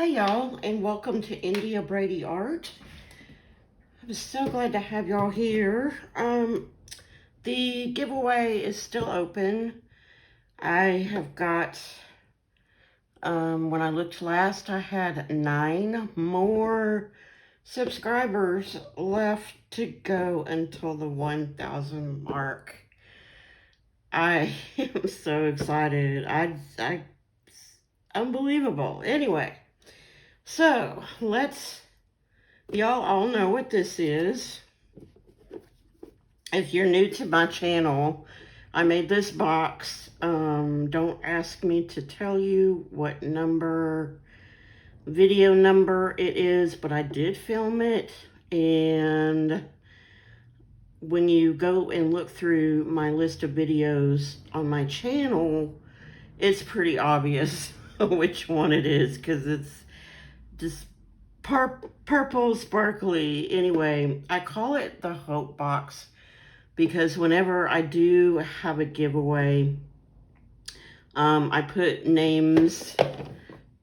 Hey y'all, and welcome to India Brady Art. I'm so glad to have y'all here. The giveaway is still open. I have got, when I looked last, I had 9 more subscribers left to go until the 1,000 mark. I am so excited. Unbelievable. Anyway, so y'all all know what this is. If you're new to my channel, I made this box. Don't ask me to tell you what video number it is, but I did film it. And when you go and look through my list of videos on my channel, it's pretty obvious which one it is, because it's just purple sparkly. Anyway, I call it the Hope Box because whenever I do have a giveaway, I put names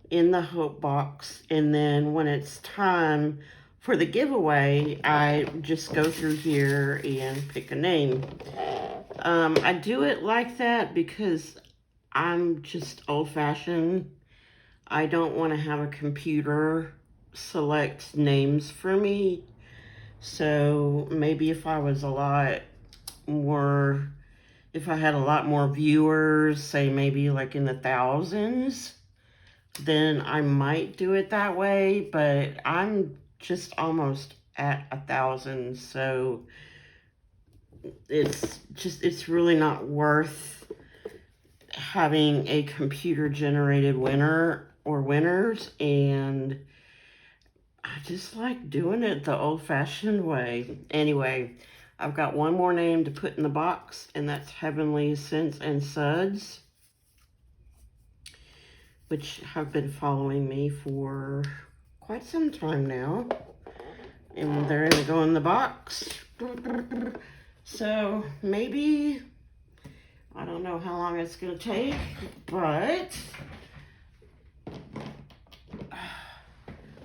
in the Hope Box, and then when it's time for the giveaway, I just go through here and pick a name. I do it like that because I'm just old-fashioned. I don't want to have a computer select names for me. So maybe if I was a lot more, if I had a lot more viewers, say maybe like in the thousands, then I might do it that way, but I'm just almost at 1,000, so it's really not worth having a computer generated winner or winners, and I just like doing it the old-fashioned way. Anyway, I've got one more name to put in the box, and that's Heavenly Scents and Suds, which have been following me for quite some time now. And they're going to go in the box. So maybe, I don't know how long it's going to take, but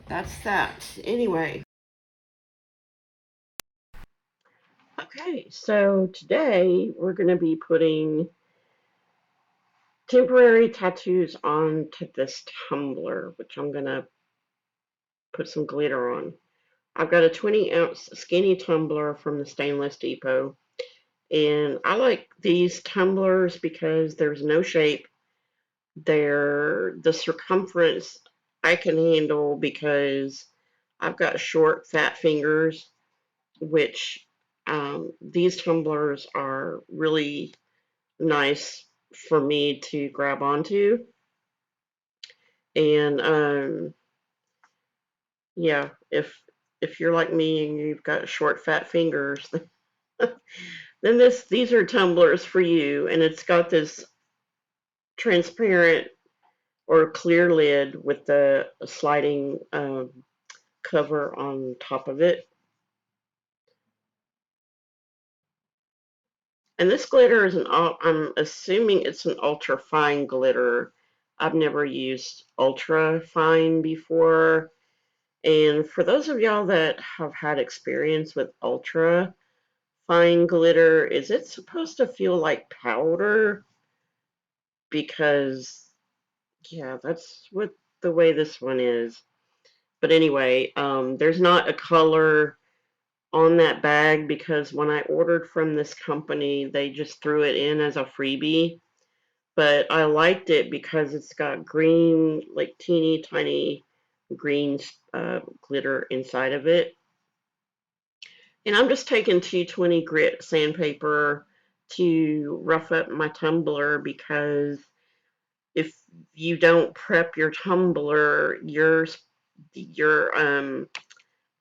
that's that. Anyway. Okay, so today we're going to be putting temporary tattoos onto this tumbler, which I'm going to put some glitter on. I've got a 20-ounce skinny tumbler from the Stainless Depot, and I like these tumblers because there's no shape. The circumference I can handle because I've got short, fat fingers, which these tumblers are really nice for me to grab onto. And yeah, if you're like me and you've got short, fat fingers, then these are tumblers for you. And it's got this transparent or clear lid with the sliding cover on top of it. And this glitter is I'm assuming it's an ultra fine glitter. I've never used ultra fine before. And for those of y'all that have had experience with ultra fine glitter, is it supposed to feel like powder? Because, yeah, that's what the way this one is. But anyway, there's not a color on that bag because when I ordered from this company, they just threw it in as a freebie. But I liked it because it's got green, like teeny tiny green glitter inside of it. And I'm just taking 220 grit sandpaper to rough up my tumbler because if you don't prep your tumbler, your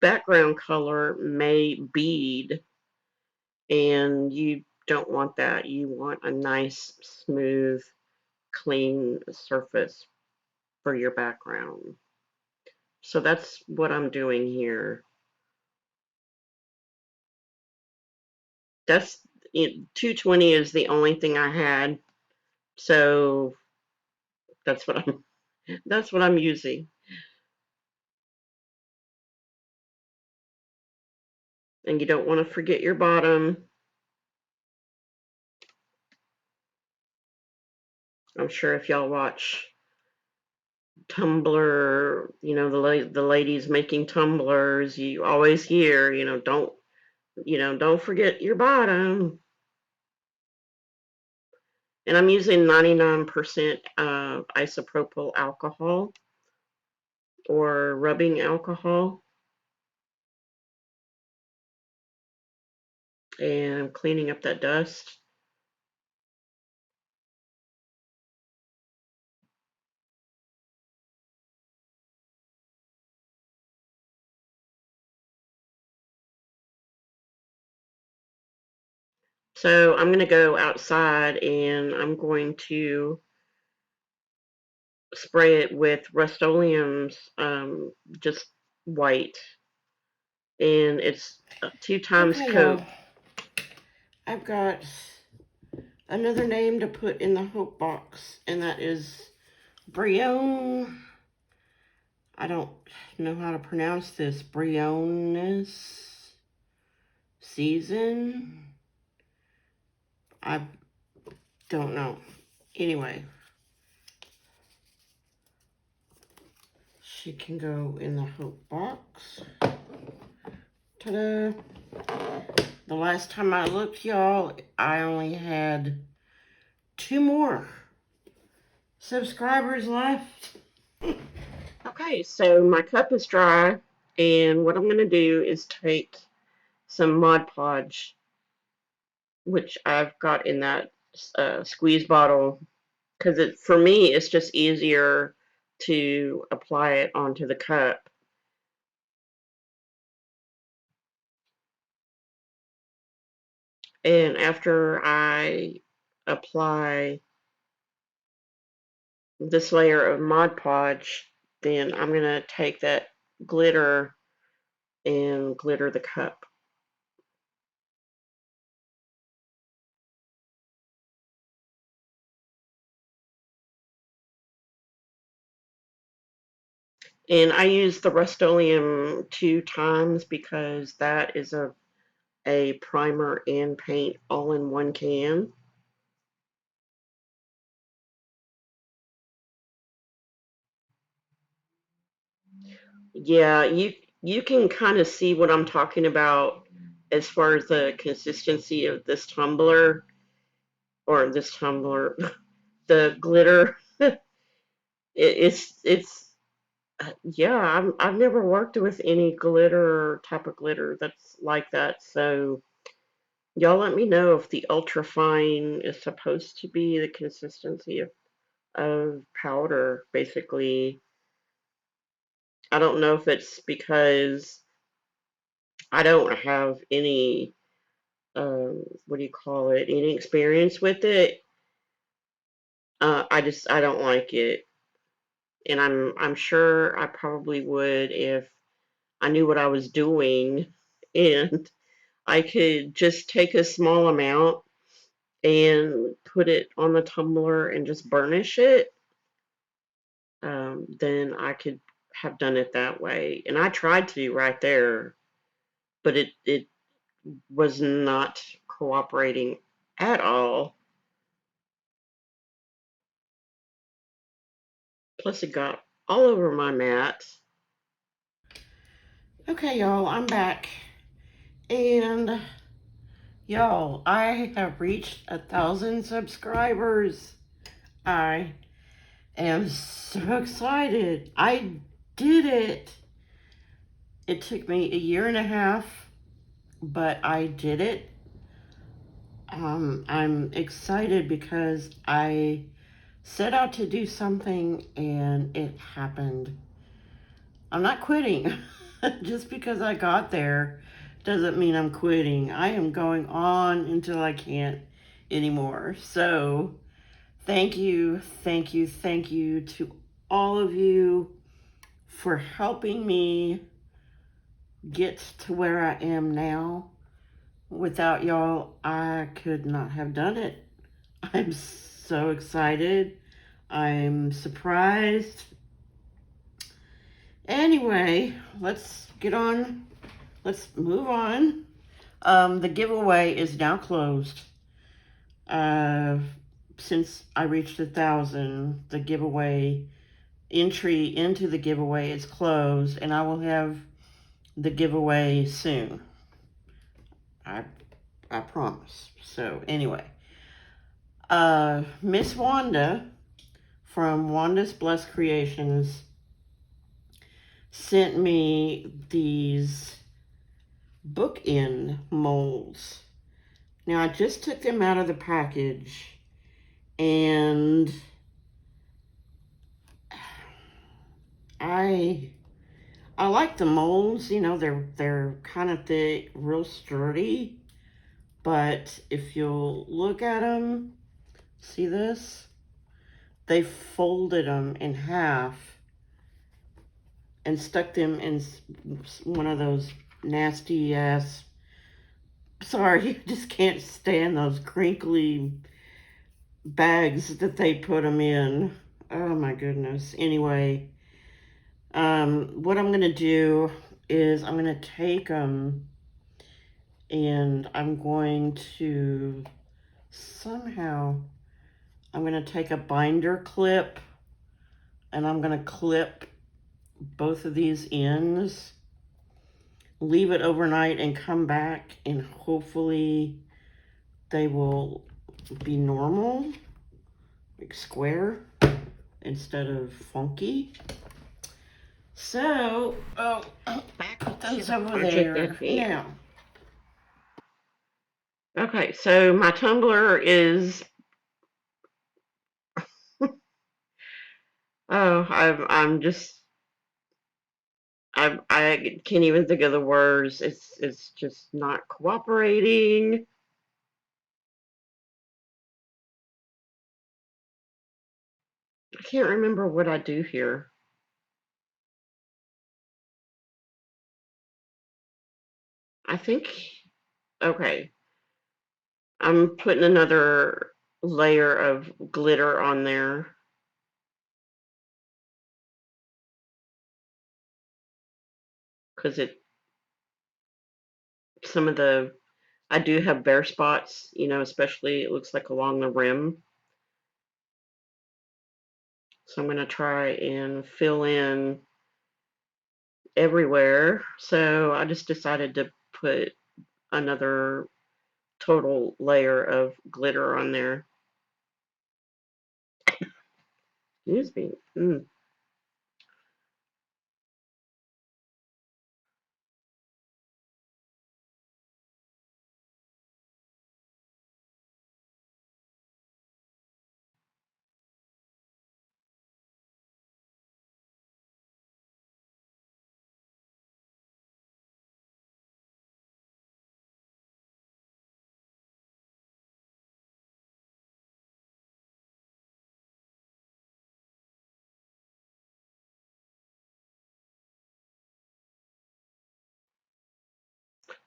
background color may bead, and you don't want that. You want a nice, smooth, clean surface for your background. So that's what I'm doing here. That's 220 is the only thing I had, so that's what I'm using. And you don't want to forget your bottom. I'm sure if y'all watch Tumbler, you know, the ladies making tumblers, you always hear, don't forget your bottom. And I'm using 99% isopropyl alcohol or rubbing alcohol, and cleaning up that dust. So I'm going to go outside and I'm going to spray it with Rust-Oleum's just white. And it's 2 times Okay, coat. y'all. I've got another name to put in the hope box, and that is Brion. I don't know how to pronounce this. Briones season. I don't know. Anyway, she can go in the hope box. Ta-da! The last time I looked, y'all, I only had 2 more subscribers left. Okay, so my cup is dry, and what I'm going to do is take some Mod Podge, which I've got in that squeeze bottle, because for me, it's just easier to apply it onto the cup. And after I apply this layer of Mod Podge, then I'm going to take that glitter and glitter the cup. And I use the Rust-Oleum 2 times because that is a primer and paint all in one can. Yeah, you can kind of see what I'm talking about as far as the consistency of this tumbler, or this tumbler, the glitter. It's yeah, I've never worked with any glitter type of glitter that's like that. So y'all let me know if the ultra fine is supposed to be the consistency of powder, basically. I don't know if it's because I don't have any what do you call it, any experience with it. I don't like it, and I'm sure I probably would if I knew what I was doing, and I could just take a small amount and put it on the tumbler and just burnish it. Then I could have done it that way, and I tried to right there, but it was not cooperating at all. Plus, it got all over my mat. Okay, y'all, I'm back. And y'all, I have reached 1,000 subscribers. I am so excited. I did it. It took me a year and a half, but I did it. I'm excited because I set out to do something and it happened. I'm not quitting. Just because I got there doesn't mean I'm quitting. I am going on until I can't anymore. So, thank you, thank you, thank you to all of you for helping me get to where I am now. Without y'all, I could not have done it. I'm so excited. I'm surprised. Anyway, let's get on. Let's move on. The giveaway is now closed. Since I reached 1,000, the giveaway entry into the giveaway is closed, and I will have the giveaway soon. I promise. So anyway, Miss Wanda from Wanda's Blessed Creations sent me these bookend molds. Now I just took them out of the package, and I like the molds. You know, they're kind of thick, real sturdy. But if you'll look at them, see this? They folded them in half and stuck them in one of those nasty ass, sorry, I just can't stand those crinkly bags that they put them in. Oh my goodness. Anyway, what I'm going to do is I'm going to take them and I'm going to I'm going to take a binder clip and I'm going to clip both of these ends, leave it overnight and come back, and hopefully they will be normal, like square instead of funky. So, back with those over there. Now, okay, so my tumbler is, I'm just, I can't even think of the words. It's just not cooperating. I can't remember what I do here. I think, okay, I'm putting another layer of glitter on there because some of the, I do have bare spots, you know, especially it looks like along the rim. So I'm going to try and fill in everywhere. So I just decided to put another total layer of glitter on there. Excuse me.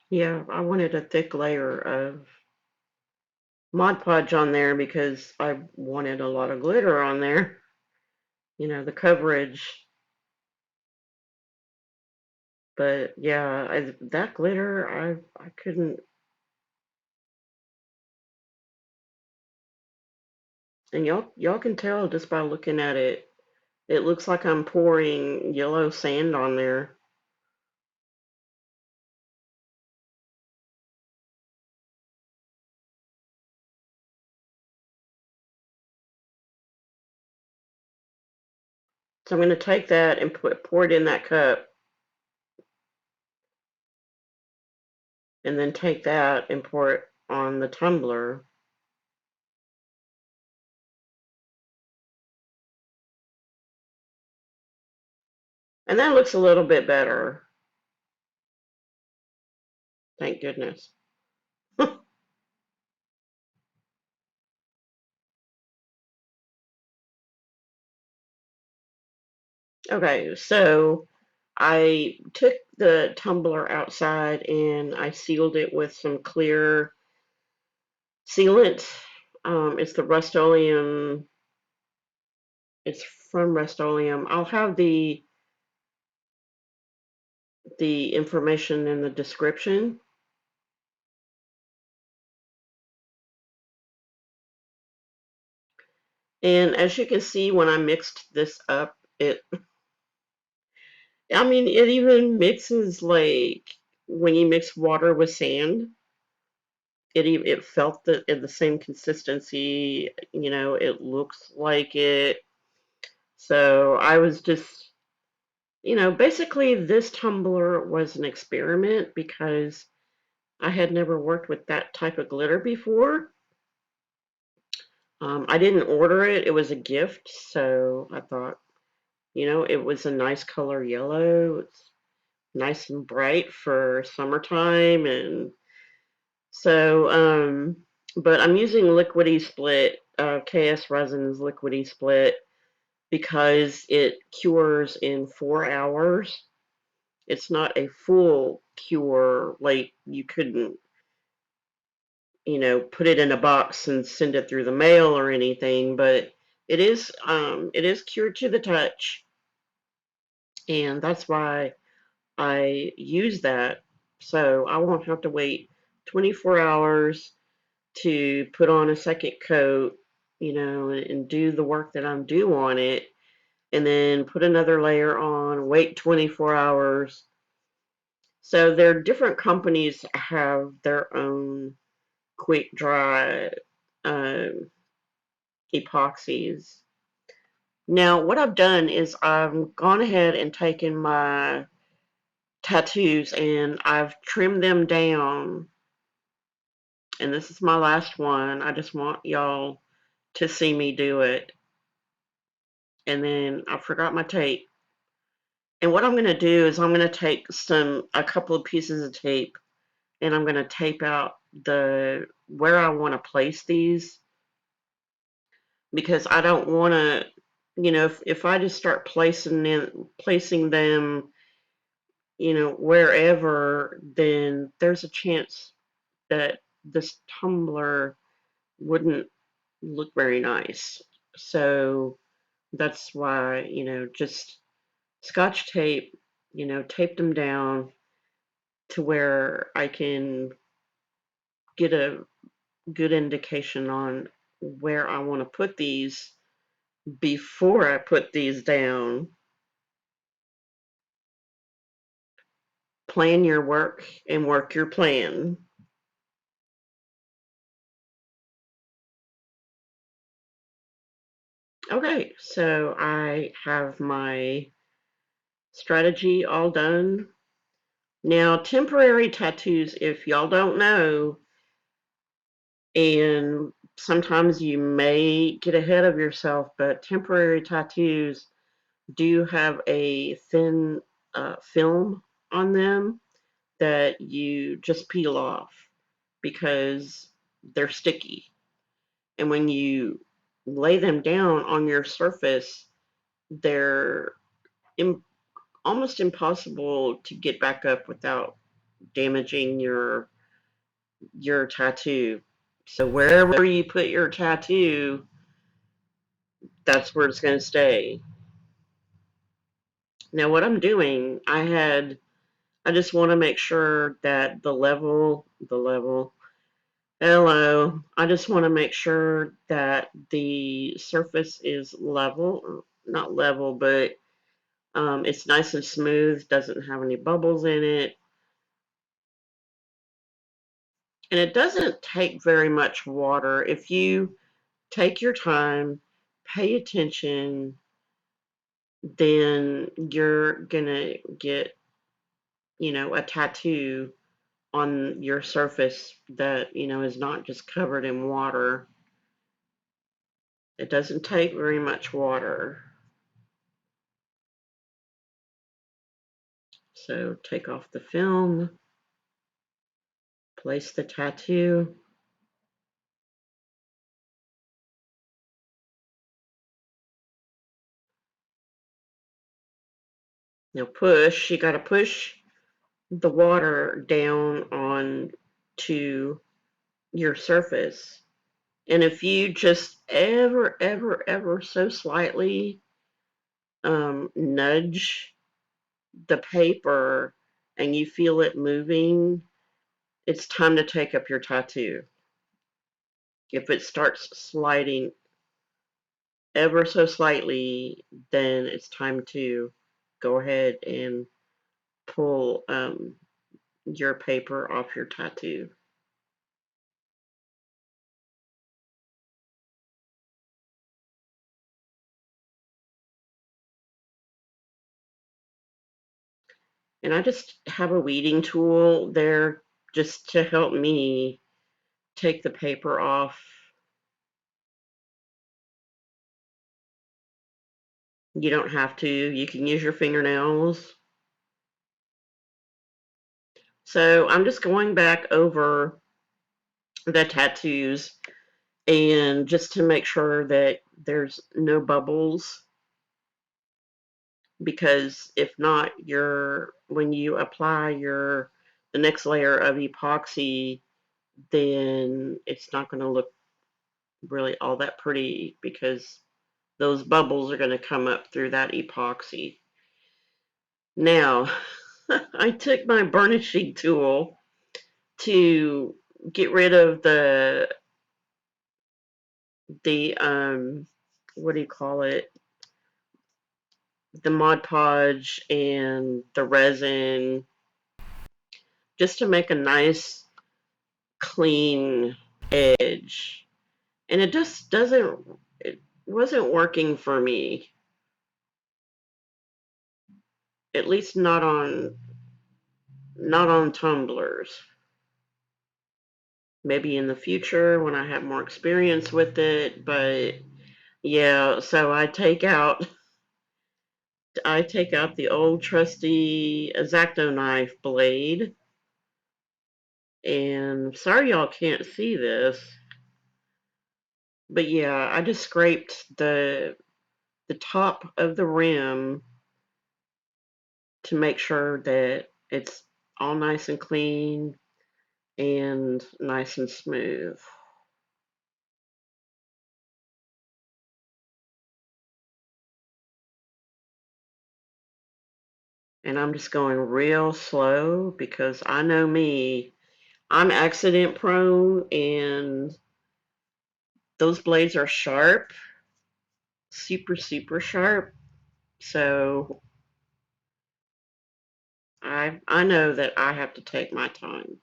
Yeah, I wanted a thick layer of Mod Podge on there because I wanted a lot of glitter on there. You know, the coverage. But yeah, that glitter, I couldn't. And y'all can tell just by looking at it. It looks like I'm pouring yellow sand on there. So I'm going to take that and pour it in that cup, and then take that and pour it on the tumbler. And that looks a little bit better. Thank goodness. Okay, so I took the tumbler outside and I sealed it with some clear sealant. It's the Rust-Oleum. It's from Rust-Oleum. I'll have the information in the description. And as you can see, when I mixed this up, I mean, it even mixes like when you mix water with sand. It felt the same consistency, you know, it looks like it. So I was just, you know, basically this tumbler was an experiment because I had never worked with that type of glitter before. I didn't order it, it was a gift, so I thought, you know, it was a nice color yellow. It's nice and bright for summertime, and so, but I'm using Liquidy Split, KS Resin's Liquidy Split, because it cures in 4 hours. It's not a full cure, like you couldn't, you know, put it in a box and send it through the mail or anything, but it is cured to the touch, and that's why I use that. So I won't have to wait 24 hours to put on a second coat, you know, and do the work that I'm due on it, and then put another layer on, wait 24 hours. So there are different companies have their own quick dry um, epoxies. Now, what I've done is I've gone ahead and taken my tattoos and I've trimmed them down. And this is my last one. I just want y'all to see me do it. And then I forgot my tape. And what I'm going to do is I'm going to take a couple of pieces of tape and I'm going to tape out the where I want to place these, because I don't want to, you know, if I just start placing them, you know, wherever, then there's a chance that this tumbler wouldn't look very nice. So that's why, you know, just Scotch tape, you know, tape them down to where I can get a good indication on where I want to put these before I put these down. Plan your work and work your plan. Okay, so I have my strategy all done. Now, temporary tattoos, if y'all don't know, and sometimes you may get ahead of yourself, but temporary tattoos do have a thin film on them that you just peel off because they're sticky. And when you lay them down on your surface, they're Im almost impossible to get back up without damaging your tattoo. So wherever you put your tattoo, that's where it's going to stay. Now what I'm doing, I just want to make sure that hello, I just want to make sure that the surface is level, not level, but it's nice and smooth, doesn't have any bubbles in it. And it doesn't take very much water. If you take your time, pay attention, then you're gonna get, you know, a tattoo on your surface that, you know, is not just covered in water. It doesn't take very much water. So take off the film, place the tattoo. Now push, you gotta push the water down on to your surface. And if you just ever so slightly nudge the paper and you feel it moving, it's time to take up your tattoo. If it starts sliding, ever so slightly, then it's time to go ahead and pull your paper off your tattoo. And I just have a weeding tool there just to help me take the paper off. You don't have to. You can use your fingernails. So I'm just going back over the tattoos and just to make sure that there's no bubbles, because if not, when you apply the next layer of epoxy, then it's not going to look really all that pretty, because those bubbles are going to come up through that epoxy. Now, I took my burnishing tool to get rid of the what do you call it? The Mod Podge and the resin, just to make a nice clean edge. And it just it wasn't working for me. At least not on tumblers. Maybe in the future when I have more experience with it, but yeah, so I take out the old trusty X-Acto knife blade, and sorry y'all can't see this, but yeah, I just scraped the top of the rim to make sure that it's all nice and clean and nice and smooth. And I'm just going real slow because I know me, I'm accident prone, and those blades are sharp, super, super sharp. So I know that I have to take my time.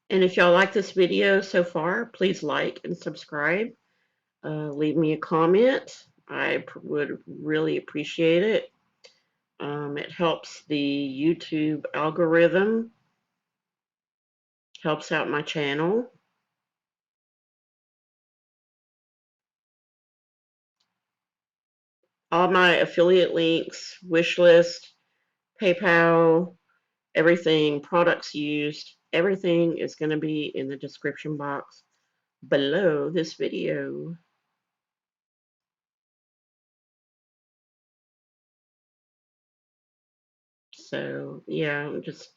And if y'all like this video so far, please like and subscribe. Leave me a comment. I would really appreciate it. It helps the YouTube algorithm, helps out my channel. All my affiliate links, wish list, PayPal, everything, products used, everything is going to be in the description box below this video. So, yeah, I'm just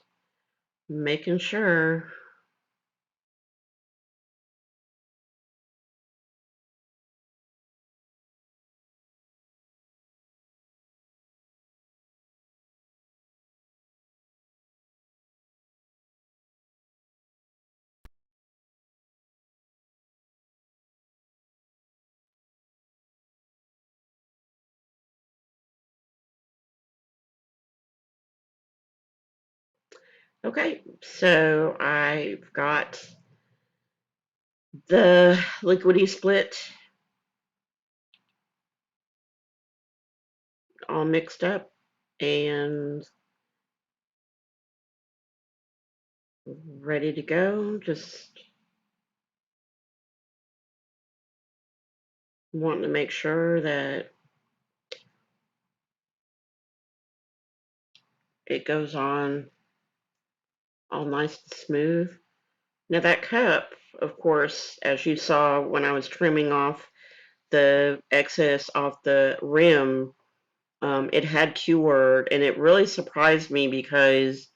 making sure. Okay, so I've got the liquidy split all mixed up and ready to go. Just wanting to make sure that it goes on all nice and smooth. Now that cup, of course, as you saw when I was trimming off the excess off the rim, it had cured, and it really surprised me because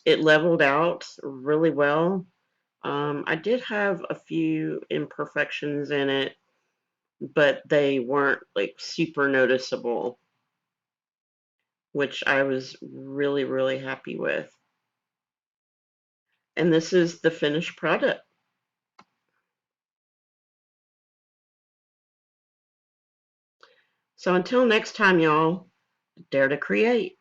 it leveled out really well. I did have a few imperfections in it, but they weren't like super noticeable, which I was really, really happy with. And this is the finished product. So until next time, y'all, dare to create.